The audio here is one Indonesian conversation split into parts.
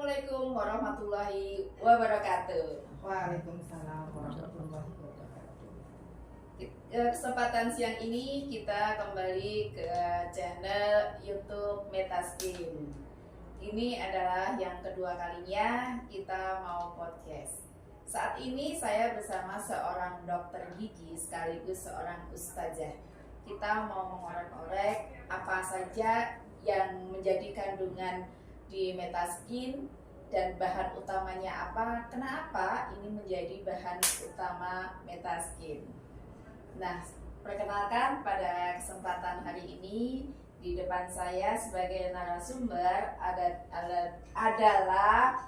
Assalamualaikum warahmatullahi wabarakatuh. Waalaikumsalam warahmatullahi wabarakatuh. Kesempatan siang ini kita kembali ke channel YouTube Metaskin. Ini adalah yang kedua kalinya kita mau podcast. Saat ini saya bersama seorang dokter gigi sekaligus seorang ustazah. Kita mau mengorek-orek apa saja yang menjadi kandungan di Metaskin dan bahan utamanya apa, kenapa ini menjadi bahan utama Metaskin. Nah, perkenalkan pada kesempatan hari ini di depan saya sebagai narasumber adalah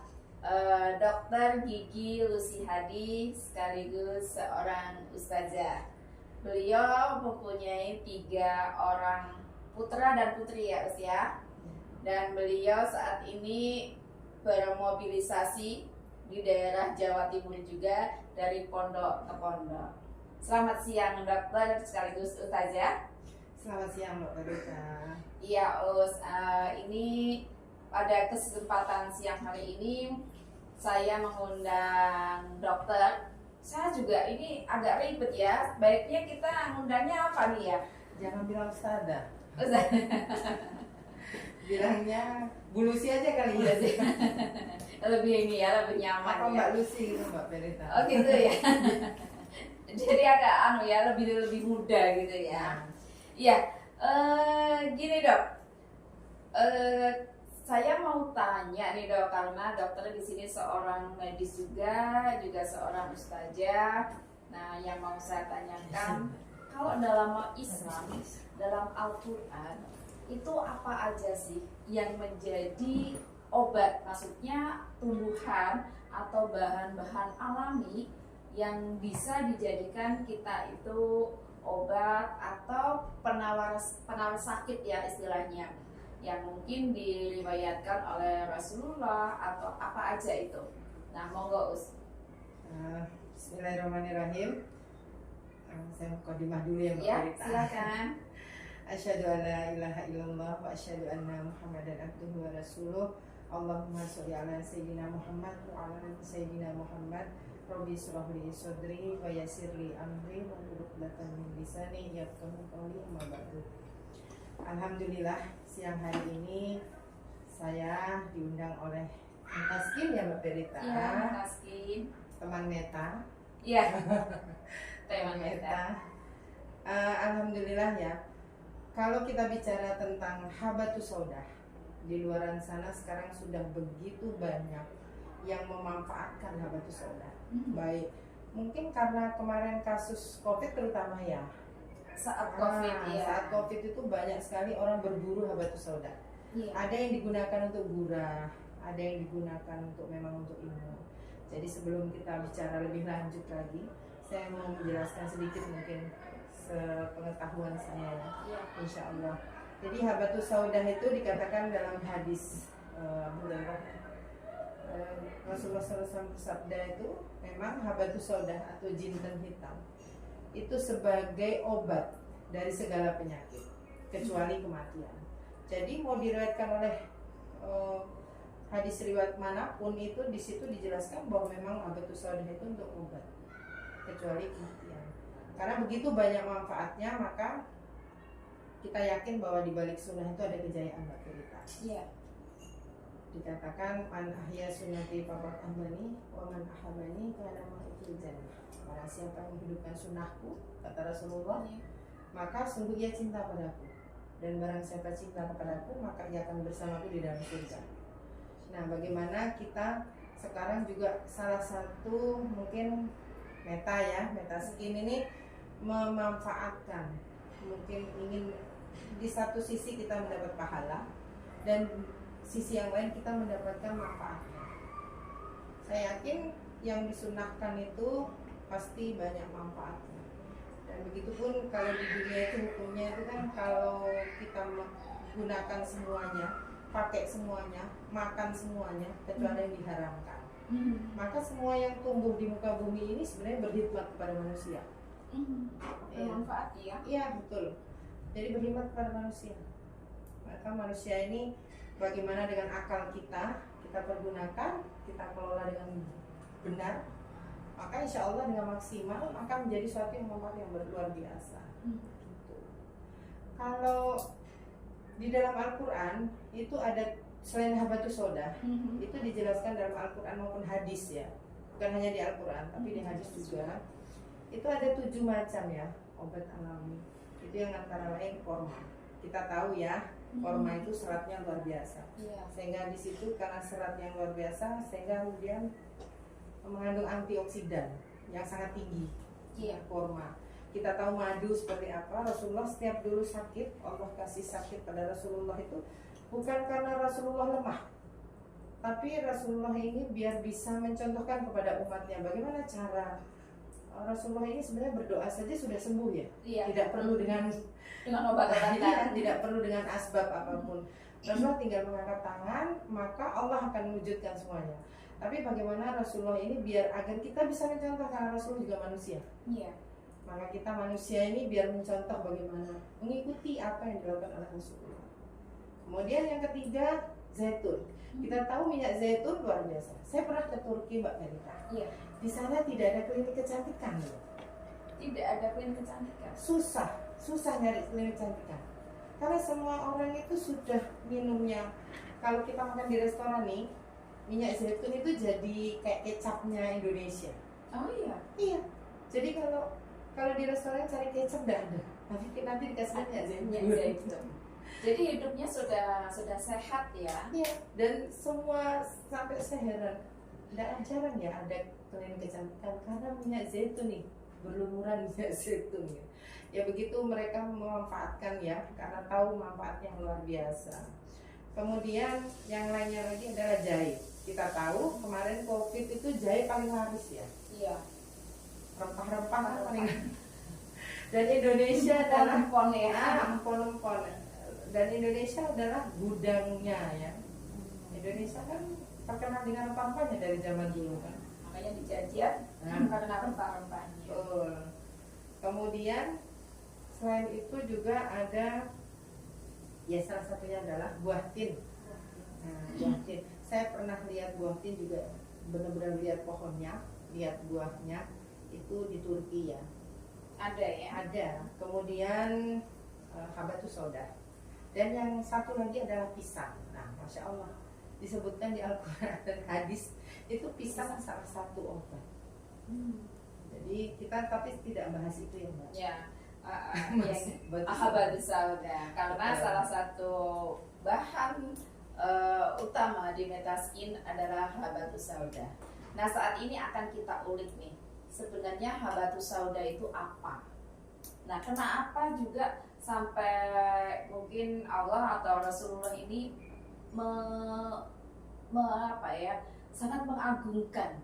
Dokter Gigi Lucy Hadi sekaligus seorang ustazah. Beliau mempunyai 3 orang putra dan putri ya usia. Dan beliau saat ini bermobilisasi di daerah Jawa Timur juga dari pondok ke pondok. Selamat siang dokter sekaligus ustazah. Selamat siang Mbak Rita. Iya Us, ini pada kesempatan siang hari ini saya mengundang dokter. Saya juga ini agak ribet ya, baiknya kita ngundangnya apa nih ya? Jangan bilang ustazah. Bilangnya Bu Lucy aja kali ya. Lebih ini ya, lebih nyaman. Apa ya. Mbak Lucy gitu Mbak Rita. Oh gitu ya. Jadi agak lebih muda gitu ya. Iya, gini dok. Saya mau tanya nih dok, karena dokter di sini seorang medis juga seorang ustazah. Nah, yang mau saya tanyakan, kalau dalam Islam, dalam Al-Quran itu apa aja sih yang menjadi obat, maksudnya tumbuhan atau bahan-bahan alami yang bisa dijadikan kita itu obat atau penawar sakit ya istilahnya, yang mungkin diriwayatkan oleh Rasulullah atau apa aja itu. Nah, monggo Us. Bismillahirrahmanirrahim. Saya mukadimah dulu ya Mbak Ya, Rita. silakan. Asyhadu an la ilaha illallah wa asyhadu anna Muhammadan abduhu wa rasuluh. Allahumma sholli ala sayyidina Muhammad wa ala ali sayyidina Muhammad. Rabbi shrah li sadri wa yassir li amri wa hlul 'uqdatam min lisani yafqahu qawli, amma ba'du. Alhamdulillah siang hari ini saya diundang oleh Metaskin ya Mbak Rita. Iya, Metaskin. Teman Meta. Iya. Teman Meta. Alhamdulillah ya. Kalau kita bicara tentang habatus sauda, di luaran sana sekarang sudah begitu banyak yang memanfaatkan habatus sauda. Baik, mungkin karena kemarin kasus COVID terutama ya. Saat COVID ya. Saat COVID itu banyak sekali orang berburu habatus sauda. Iya. Ada yang digunakan untuk gurah, ada yang digunakan untuk memang untuk imun. Jadi sebelum kita bicara lebih lanjut lagi, saya mau menjelaskan sedikit mungkin sepengetahuan saya ya. Insya Allah. Jadi habatus saudah itu dikatakan dalam hadis Rasulullah SAW bersabda itu memang habatus saudah atau jinten hitam itu sebagai obat dari segala penyakit kecuali kematian. Jadi mau diriwayatkan oleh hadis riwayat manapun itu di situ dijelaskan bahwa memang habatus saudah itu untuk obat kecuali kematian. Karena begitu banyak manfaatnya, maka kita yakin bahwa di balik sunnah itu ada kejayaan Mbak Rita. Iya. Dikatakan man ahya sunnati faqad ahbani wa man ahabani kana ma'ikil jannah. Barang siapa yang menghidupkan sunnahku, kata Rasulullah, maka sungguh ia cinta padaku. Dan barang siapa cinta kepadaku, maka ia akan bersamaku di dalam surga. Nah, bagaimana kita sekarang juga salah satu mungkin Metaskin ini memanfaatkan, mungkin ingin di satu sisi kita mendapat pahala dan sisi yang lain kita mendapatkan manfaatnya. Saya yakin yang disunahkan itu pasti banyak manfaatnya. Dan begitupun kalau di dunia itu hukumnya itu kan kalau kita menggunakan semuanya, pakai semuanya, makan semuanya kecuali yang diharamkan. Maka semua yang tumbuh di muka bumi ini sebenarnya berkhidmat kepada manusia. Bermanfaat ya. Iya betul. Jadi berkhidmat kepada manusia. Maka manusia ini bagaimana dengan akal kita pergunakan, kita kelola dengan benar, maka insya Allah dengan maksimal akan menjadi suatu yang manfaat yang luar biasa. Gitu. Kalau di dalam Al-Quran itu ada selain habatus soda, itu dijelaskan dalam Al-Quran maupun hadis ya, bukan hanya di Al-Quran tapi di hadis juga. Itu ada 7 macam ya obat alami. Itu yang antara lain korma. Kita tahu ya, korma itu seratnya luar biasa. Sehingga di situ karena serat yang luar biasa, sehingga kemudian mengandung antioksidan yang sangat tinggi. Korma. Kita tahu madu seperti apa. Rasulullah setiap dulu sakit, Allah kasih sakit pada Rasulullah itu bukan karena Rasulullah lemah, tapi Rasulullah ini biar bisa mencontohkan kepada umatnya bagaimana cara Rasulullah ini sebenarnya berdoa saja sudah sembuh ya. Tidak perlu dengan obat-obatan. Tidak perlu dengan asbab apapun. Rasulullah tinggal mengangkat tangan, maka Allah akan mewujudkan semuanya. Tapi bagaimana Rasulullah ini biar agar kita bisa mencontoh, karena Rasulullah juga manusia. Maka kita manusia ini biar mencontoh bagaimana mengikuti apa yang dilakukan oleh Rasulullah. Kemudian yang ketiga, zaitun. Kita tahu minyak zaitun luar biasa. Saya pernah ke Turki, Mbak Melita. Di sana tidak ada klinik kecantikan. Tidak ada klinik kecantikan. Susah nyari klinik kecantikan. Karena semua orang itu sudah minumnya. Kalau kita makan di restoran nih, minyak zaitun itu jadi kayak kecapnya Indonesia. Oh iya. Iya. Jadi kalau di restoran cari kecap tidak ada. Nanti dikasih minyak zaitun. Jadi hidupnya sudah sehat ya. Iya. Dan semua sampai saya heran. Tidak jarang ya ada klinik kecantikan karena minyak zaitun nih, berlumuran minyak zaitun ya. Ya begitu mereka memanfaatkan ya, karena tahu manfaatnya yang luar biasa. Kemudian yang lainnya lagi adalah jahe. Kita tahu kemarin COVID itu jahe paling laris ya. Iya. Rempah-rempah paling. Dan Indonesia adalah empon-empon. Dan Indonesia adalah gudangnya ya. Indonesia kan terkenal dengan rempah-rempahnya dari zaman dulu kan. Makanya dijajar karena rempah-rempahnya. Kemudian selain itu juga ada ya, salah satunya adalah buah tin. Buah tin. Saya pernah lihat buah tin juga, benar-benar lihat pohonnya, lihat buahnya itu di Turki ya. Ada ya? Ada. Kemudian habatus sauda. Dan yang satu lagi adalah pisang. Nah, masya Allah, disebutkan di Al-Quran dan hadis itu pisang salah satu obat. Jadi kita tapi tidak bahas itu ya Mbak. Ya, habatus sauda karena salah satu bahan utama di Metaskin adalah habatus sauda. Nah, saat ini akan kita ulik nih, sebenarnya habatus sauda itu apa? Nah, kenapa juga sampai mungkin Allah atau Rasulullah ini sangat mengagungkan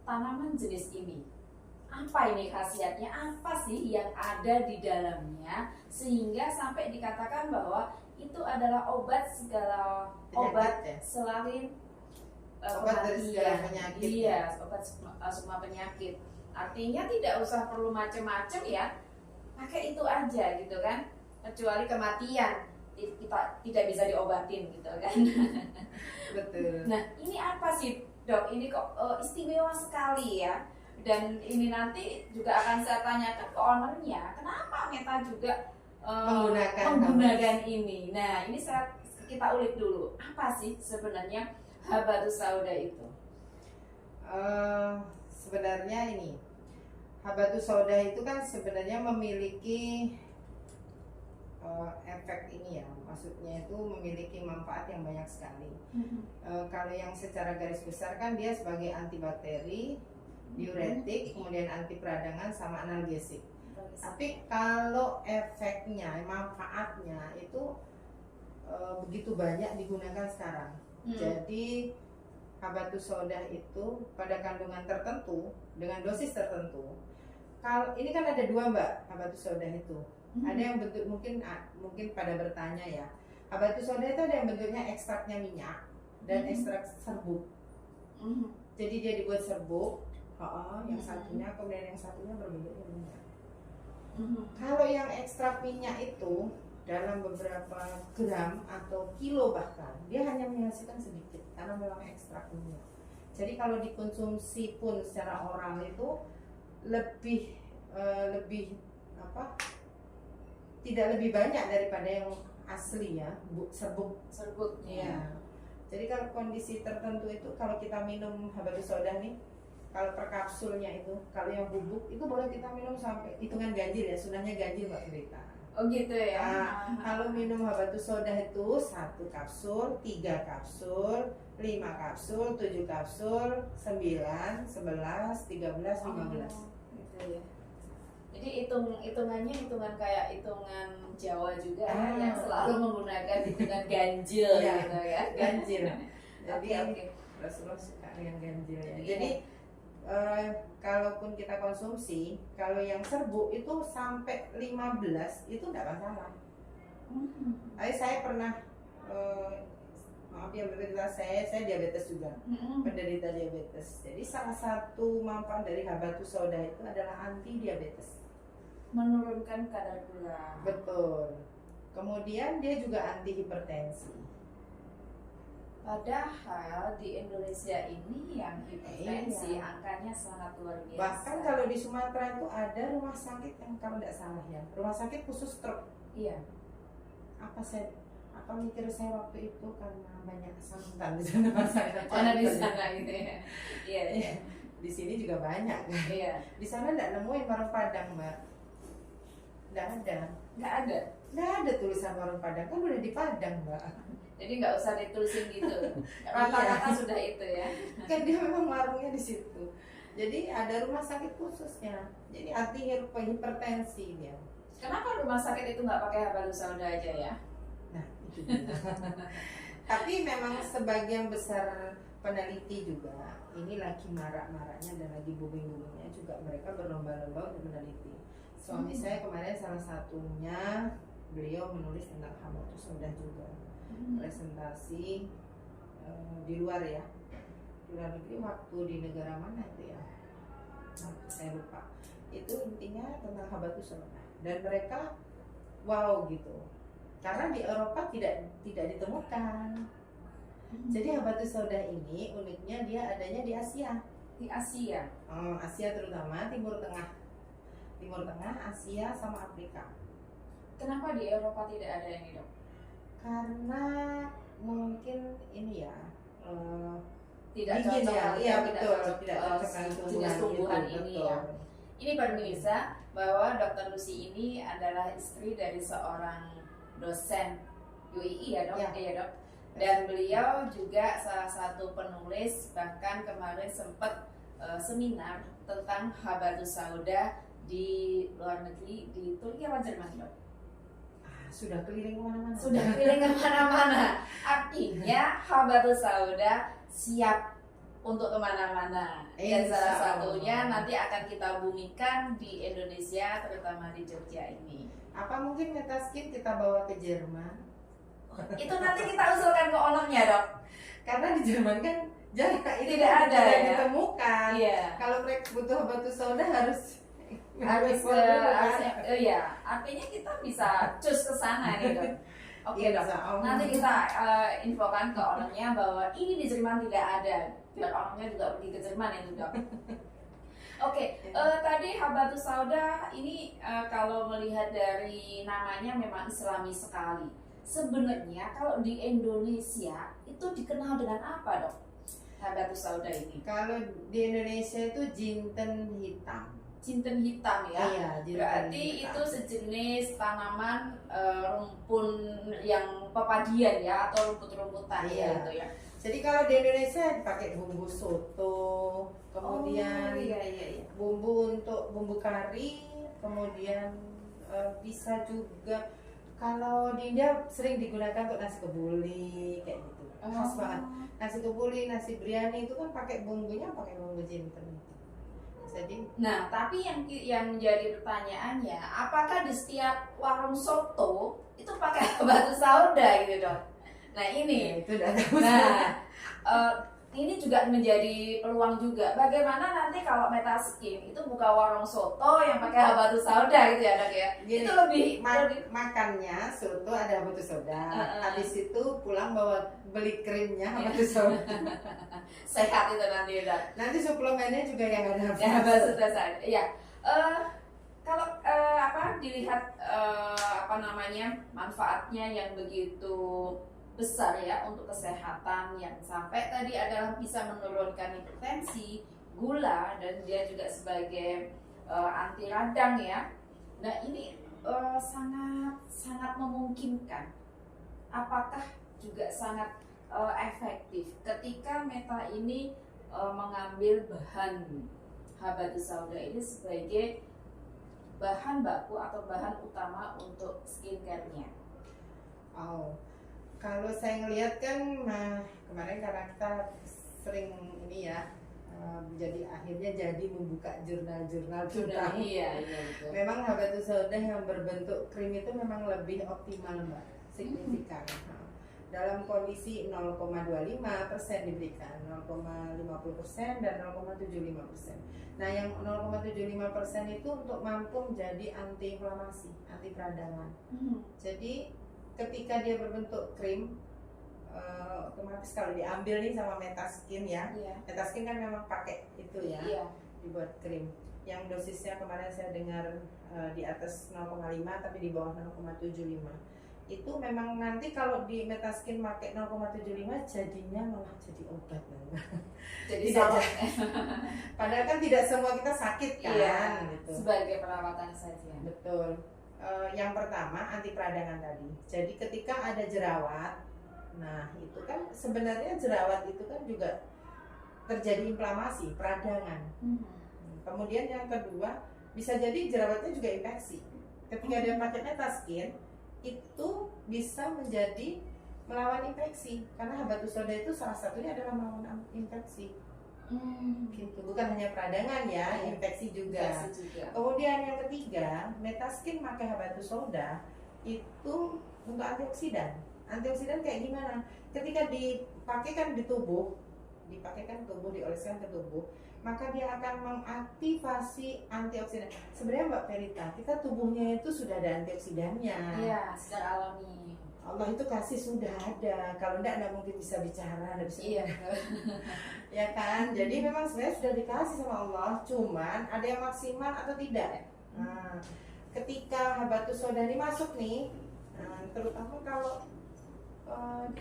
tanaman jenis ini. Apa ini khasiatnya? Apa sih yang ada di dalamnya sehingga sampai dikatakan bahwa itu adalah obat segala obat ya? Selain obat dari segala penyakit. Iya, obat semua penyakit. Artinya tidak usah perlu macam-macam ya, pakai itu aja gitu kan. Kecuali kematian kita tidak bisa diobatin gitu kan. Betul. Nah, ini apa sih Dok? Ini kok istimewa sekali ya. Dan ini nanti juga akan saya tanyakan ke ownernya, kenapa Meta juga menggunakan ini. Nah, ini kita ulik dulu, apa sih sebenarnya habatus sauda itu? Sebenarnya ini habatus sauda itu kan sebenarnya memiliki efek ini ya, maksudnya itu memiliki manfaat yang banyak sekali. Kalau yang secara garis besar kan dia sebagai antibakteri, diuretik, kemudian anti peradangan sama analgesik. Tapi kalau efeknya, manfaatnya itu begitu banyak digunakan sekarang. Jadi habatus sauda itu pada kandungan tertentu dengan dosis tertentu. Kalau ini kan ada dua Mbak habatus sauda itu. Ada yang bentuk mungkin pada bertanya ya. Habatus sauda itu ada yang bentuknya ekstraknya minyak dan ekstrak serbuk. Jadi dia dibuat serbuk. Yang satunya, kemudian yang satunya berbentuknya minyak. Kalau yang ekstrak minyak itu dalam beberapa gram atau kilo bahkan dia hanya menghasilkan sedikit karena memang ekstrak minyak. Jadi kalau dikonsumsi pun secara oral itu lebih apa? Tidak lebih banyak daripada yang asli ya, serbuk. Ya. Jadi kalau kondisi tertentu itu kalau kita minum habatus sauda nih, kalau per kapsulnya itu, kalau yang bubuk itu boleh kita minum sampai hitungan ganjil ya, sunahnya ganjil Mbak Berita. Oh gitu ya. Nah, kalau minum habatus sauda itu 1 kapsul, 3 kapsul, 5 kapsul, 7 kapsul, 9, 11, 13, 15. Gitu ya. Jadi hitungannya hitungan kayak hitungan Jawa juga yang selalu menggunakan hitungan ganjil ya, gitu ya. Ganjil. Jadi Oke. Rasulullah suka dengan ganjil ya. Jadi kalaupun kita konsumsi, kalau yang serbuk itu sampai 15 itu tidak masalah. Saya pernah maaf ya berita saya diabetes juga, penderita diabetes. Jadi salah satu manfaat dari habatus sauda itu adalah anti diabetes, menurunkan kadar gula. betul. Kemudian dia juga anti hipertensi. Padahal di Indonesia ini yang hipertensi angkanya sangat luar biasa. Bahkan kalau di Sumatera itu ada rumah sakit yang kalau tidak salah ya, rumah sakit khusus stroke. Iya. Apa mikir saya waktu itu karena banyak santan di sana masyarakat. Karena di sana gitu ya. Iya. Iya. Di sini juga banyak. Iya. Di sana tidak nemuin warung Padang Mbak. Tidak ada. Nggak ada tulisan warung Padang, kan udah di Padang Mbak. Jadi nggak usah ditulisin gitu. Rata-rata sudah itu ya. Kan dia memang warungnya di situ. Jadi ada rumah sakit khususnya. Jadi anti hipertensi dia. Kenapa rumah sakit itu nggak pakai habatus sauda aja ya? Nah itu dia. Tapi memang sebagian besar peneliti juga ini lagi marak-maraknya dan lagi booming-boomingnya juga, mereka berlomba-lomba untuk meneliti. Suami saya kemarin salah satunya, beliau menulis tentang habatus sauda juga. Presentasi di luar ya, di luar negeri, waktu di negara mana itu ya, saya lupa. Itu intinya tentang habatus sauda dan mereka wow gitu, karena di Eropa tidak ditemukan. Jadi habatus sauda ini uniknya dia adanya di Asia. Di Asia. Asia terutama Timur Tengah, Asia sama Afrika. Kenapa di Eropa tidak ada yang hidup? Karena mungkin ini ya tidak dingin cocok ya, iya betul, tidak cocok jenis tumbuhan ini ya. Ini pemirsa bahwa Dr. Lucy ini adalah istri dari seorang dosen UII ya dok, ya dok. Dan beliau juga salah satu penulis, bahkan kemarin sempat seminar tentang habatus sauda di luar negeri, di Turki apa Jerman dok? Sudah keliling kemana-mana. Artinya habatus sauda siap untuk kemana-mana. Dan salah satunya nanti akan kita bumikan di Indonesia, terutama di Jogja ini. Apa mungkin Metaskin kita bawa ke Jerman? Itu nanti kita usulkan ke ownernya dok. Karena di Jerman kan tidak ada ya, ditemukan. Iya. Kalau mereka butuh habatus sauda harus ya, artinya kita bisa cus ke sana nih dok. Oke dok, nanti kita infokan ke ownernya bahwa ini di Jerman tidak ada, biar ownernya juga pergi ke Jerman itu dok. Oke, tadi habatus sauda ini kalau melihat dari namanya memang islami sekali. Sebenarnya kalau di Indonesia itu dikenal dengan apa dok? Habatus sauda ini? Kalau di Indonesia itu jinten hitam. Jinten hitam ya, iya, berarti itu sejenis tanaman rumpun yang pepadian ya, atau rumput-rumputan ya, gitu ya. Jadi kalau di Indonesia dipakai bumbu soto, kemudian bumbu untuk bumbu kari, kemudian bisa juga kalau di India sering digunakan untuk nasi kebuli kayak gitu, khas banget. Nasi kebuli, nasi biryani itu kan pakai bumbunya pakai bumbu jinten. Jadi, nah, tapi yang menjadi pertanyaannya, apakah di setiap warung soto itu pakai habatus sauda gitu dok? Nah ini, itu udah tahu. nah ini juga menjadi peluang juga. Bagaimana nanti kalau Metaskin itu buka warung soto yang pakai habatus sauda gitu ya Dok ya? Gini, Itu lebih makannya soto ada habatus sauda. Habis itu pulang bawa beli krimnya habatus sauda. sehat itu nanti Dok. Nanti suplemennya juga yang ada Ya habatus habatus sauda. Ya. Kalau dilihat manfaatnya yang begitu besar ya untuk kesehatan, yang sampai tadi adalah bisa menurunkan hipertensi, gula, dan dia juga sebagai anti radang ya. Nah ini sangat sangat memungkinkan. Apakah juga sangat efektif ketika Meta ini mengambil bahan habatus sauda ini sebagai bahan baku atau bahan utama untuk skincare-nya? Oh, kalau saya ngelihat kan kemarin karena kita sering ini ya, jadi akhirnya jadi membuka jurnal-jurnal tentang Iya betul. memang habatus sauda yang berbentuk krim itu memang lebih optimal Mbak, signifikan. Dalam kondisi 0,25% diberikan, 0,50% dan 0,75%. Nah yang 0,75% itu untuk mampu menjadi anti-inflamasi, anti peradangan. Jadi ketika dia berbentuk krim, otomatis kalau diambil nih sama Metaskin ya, Metaskin kan memang pakai itu ya, dibuat krim. Yang dosisnya kemarin saya dengar di atas 0,5 tapi di bawah 0,75. Itu memang nanti kalau di Metaskin pakai 0,75 jadinya malah jadi obat. Jadi padahal kan tidak semua kita sakit kan, gitu. Sebagai perawatan saja. Betul. Yang pertama anti peradangan tadi. Jadi ketika ada jerawat, nah itu kan sebenarnya jerawat itu kan juga terjadi inflamasi, peradangan. Kemudian yang kedua bisa jadi jerawatnya juga infeksi. Ketika dia pakai Metaskin itu bisa menjadi melawan infeksi karena habatus sauda itu salah satunya adalah melawan infeksi. Gitu. Bukan hanya peradangan ya, infeksi juga. Kemudian yang ketiga, Metaskin pakai habatus sauda itu untuk antioksidan. Antioksidan kayak gimana? Ketika dipakaikan di tubuh, dioleskan ke tubuh, maka dia akan mengaktifasi antioksidan. Sebenarnya Mbak Perita, kita tubuhnya itu sudah ada antioksidannya. Iya, secara alami. Allah itu kasih sudah ada. Kalau enggak mungkin bisa bicara, enggak bisa. Iya. Ya kan? Jadi memang sebenarnya sudah dikasih sama Allah, cuman ada yang maksimal atau tidak. Nah, ketika habatus sauda ini masuk nih, terutama kalau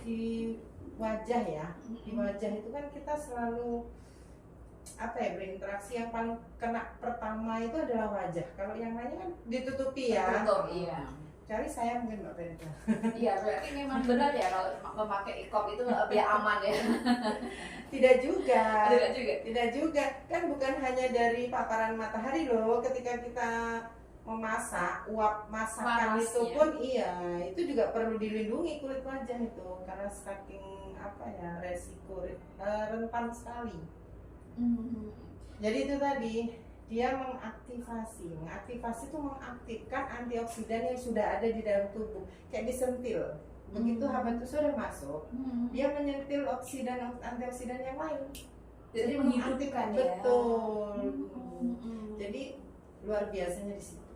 di wajah ya, di wajah itu kan kita selalu berinteraksi, yang paling kena pertama itu adalah wajah. Kalau yang lainnya kan ditutupi ya. Iya. Cari saya mungkin Mbak Perita. Iya, berarti memang benar ya kalau memakai ikop itu lebih aman ya. Tidak juga. Tidak juga. Kan bukan hanya dari paparan matahari loh. Ketika kita memasak, uap masakan Panasnya. itu pun itu juga perlu dilindungi kulit wajah itu karena saking resiko rentan sekali. Jadi itu tadi dia mengaktifasi itu mengaktifkan antioksidan yang sudah ada di dalam tubuh, kayak disentil. Begitu habatus sauda masuk, dia menyentil antioksidan yang lain. Jadi menghidupkan ya. Betul. Jadi luar biasanya di situ.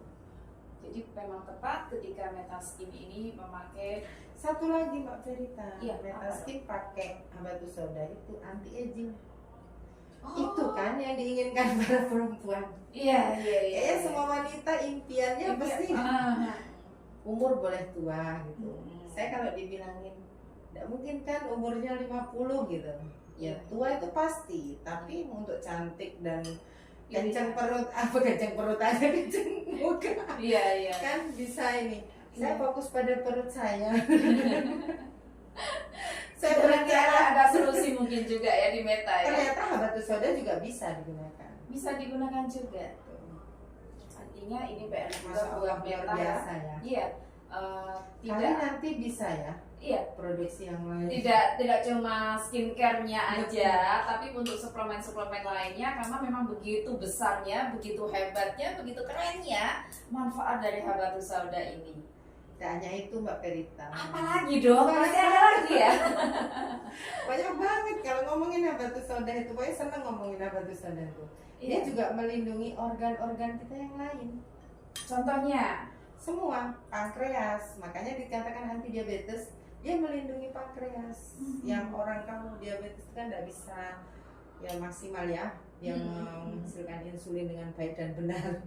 Jadi memang tepat ketika Metaskin ini memakai. Satu lagi Mbak Perita, Metaskin pakai habatus sauda itu anti aging. Itu kan yang diinginkan para perempuan. Iya. Kayaknya semua wanita impiannya pasti umur boleh tua gitu. Saya kalau dibilangin tidak mungkin kan umurnya 50 gitu. Ya tua itu pasti, tapi untuk cantik dan kencang perut aja, kencang muka. Iya. Kan bisa ini. Saya fokus pada perut saya. Saya berbicara ada solusi mungkin juga ya di Meta ya. Ternyata habatus sauda juga bisa digunakan. Bisa digunakan juga. Artinya ini PR juga buat Meta biasa ya. Iya. Tidak nanti bisa ya. Iya, produksi yang lain. Tidak cuma skincare-nya aja, tapi untuk suplemen-suplemen lainnya karena memang begitu besarnya, begitu hebatnya, begitu kerennya manfaat dari habatus sauda ini. Tidak hanya itu Mbak Perita. Apalagi dong? Masih ada lagi ya? Banyak banget kalau ngomongin habatus habatus sauda itu, pokoknya seneng ngomongin habatus sauda itu. Dia Iya. juga melindungi organ-organ kita yang lain. Contohnya, Semua, pankreas, makanya dikatakan anti diabetes, dia melindungi pankreas. Yang orang kamu diabetes kan tidak bisa ya maksimal ya, yang menghasilkan insulin dengan baik dan benar.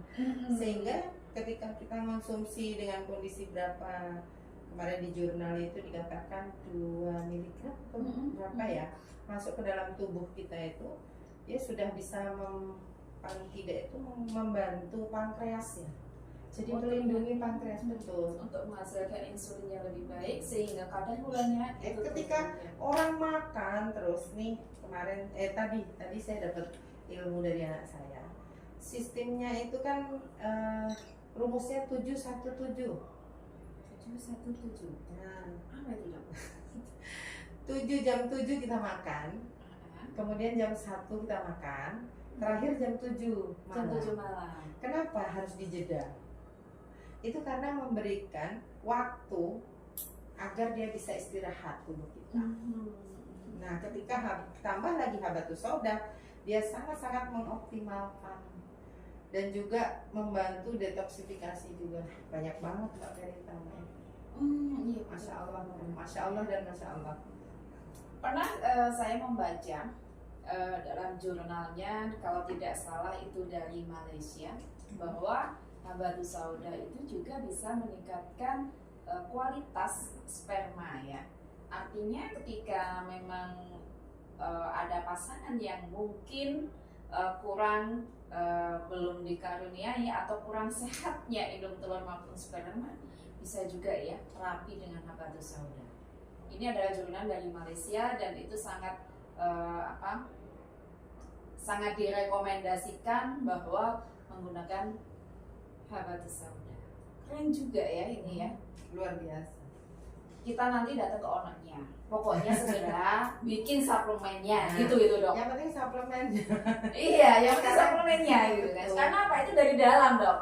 Sehingga ketika kita konsumsi dengan kondisi berapa, kemarin di jurnal itu dikatakan 2 miligram atau berapa ya, masuk ke dalam tubuh kita itu, dia sudah bisa paling tidak itu membantu pankreas ya. Jadi melindungi pankreas, betul. untuk menghasilkan insulin yang lebih baik sehingga kadar gulanya itu Ketika orang makan terus nih, kemarin tadi saya dapat ilmu dari anak saya. Sistemnya itu kan rumusnya 717. 717. Nah, Apa itu, Dok? 7 jam 7 kita makan, kemudian jam 1 kita makan, terakhir jam 7 Jam malam. 7 malam. Kenapa harus dijeda? Itu karena memberikan waktu agar dia bisa istirahat tubuh kita. Nah, ketika tambah lagi habatus sauda, dia sangat-sangat mengoptimalkan dan juga membantu detoksifikasi juga. Banyak banget Mbak Verita. Iya, Masya Allah dan Masya Allah. Pernah saya membaca dalam jurnalnya, kalau tidak salah itu dari Malaysia, bahwa habatus sauda itu juga bisa meningkatkan kualitas sperma ya. Artinya ketika memang ada pasangan yang mungkin kurang belum dikaruniai atau kurang sehatnya indung telur maupun sperma, bisa juga ya terapi dengan habatus sauda. Ini adalah jurnal dari Malaysia dan itu sangat sangat direkomendasikan bahwa menggunakan habatus sauda. Keren juga ya ini ya. Luar biasa. Kita nanti datang ke ownernya. Pokoknya segera bikin suplemennya, gitu Dok. Yang penting suplemennya. Iya, yang penting suplemennya gitu kan. Betul. Karena apa? Itu dari dalam, Dok.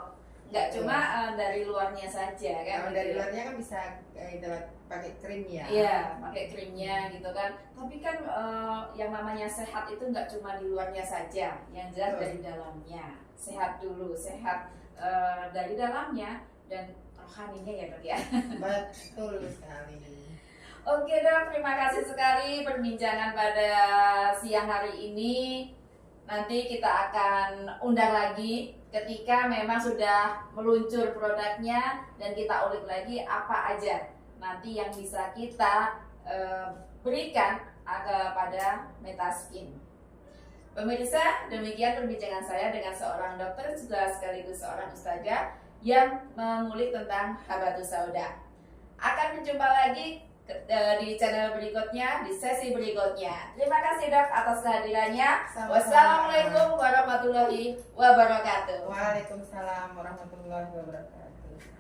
Nggak Betul. cuma dari luarnya saja kan. Kalau dari luarnya kan bisa pakai krim ya. Iya, pakai krimnya gitu kan. Tapi kan yang namanya sehat itu nggak cuma di luarnya saja, yang jelas Betul. dari dalamnya. Sehat dulu, sehat dari dalamnya dan rohaninya ya Dok ya. Betul sekali. Oke Dok, terima kasih sekali perbincangan pada siang hari ini. Nanti kita akan undang lagi ketika memang sudah meluncur produknya dan kita ulik lagi apa aja nanti yang bisa kita berikan kepada Metaskin. Pemirsa, demikian perbincangan saya dengan seorang dokter juga sekaligus seorang ustazah yang mengulik tentang habatus sauda. Akan berjumpa lagi di channel berikutnya, di sesi berikutnya. Terima kasih Dok atas kehadirannya. Sama-sama. Wassalamualaikum warahmatullahi wabarakatuh. Waalaikumsalam warahmatullahi wabarakatuh.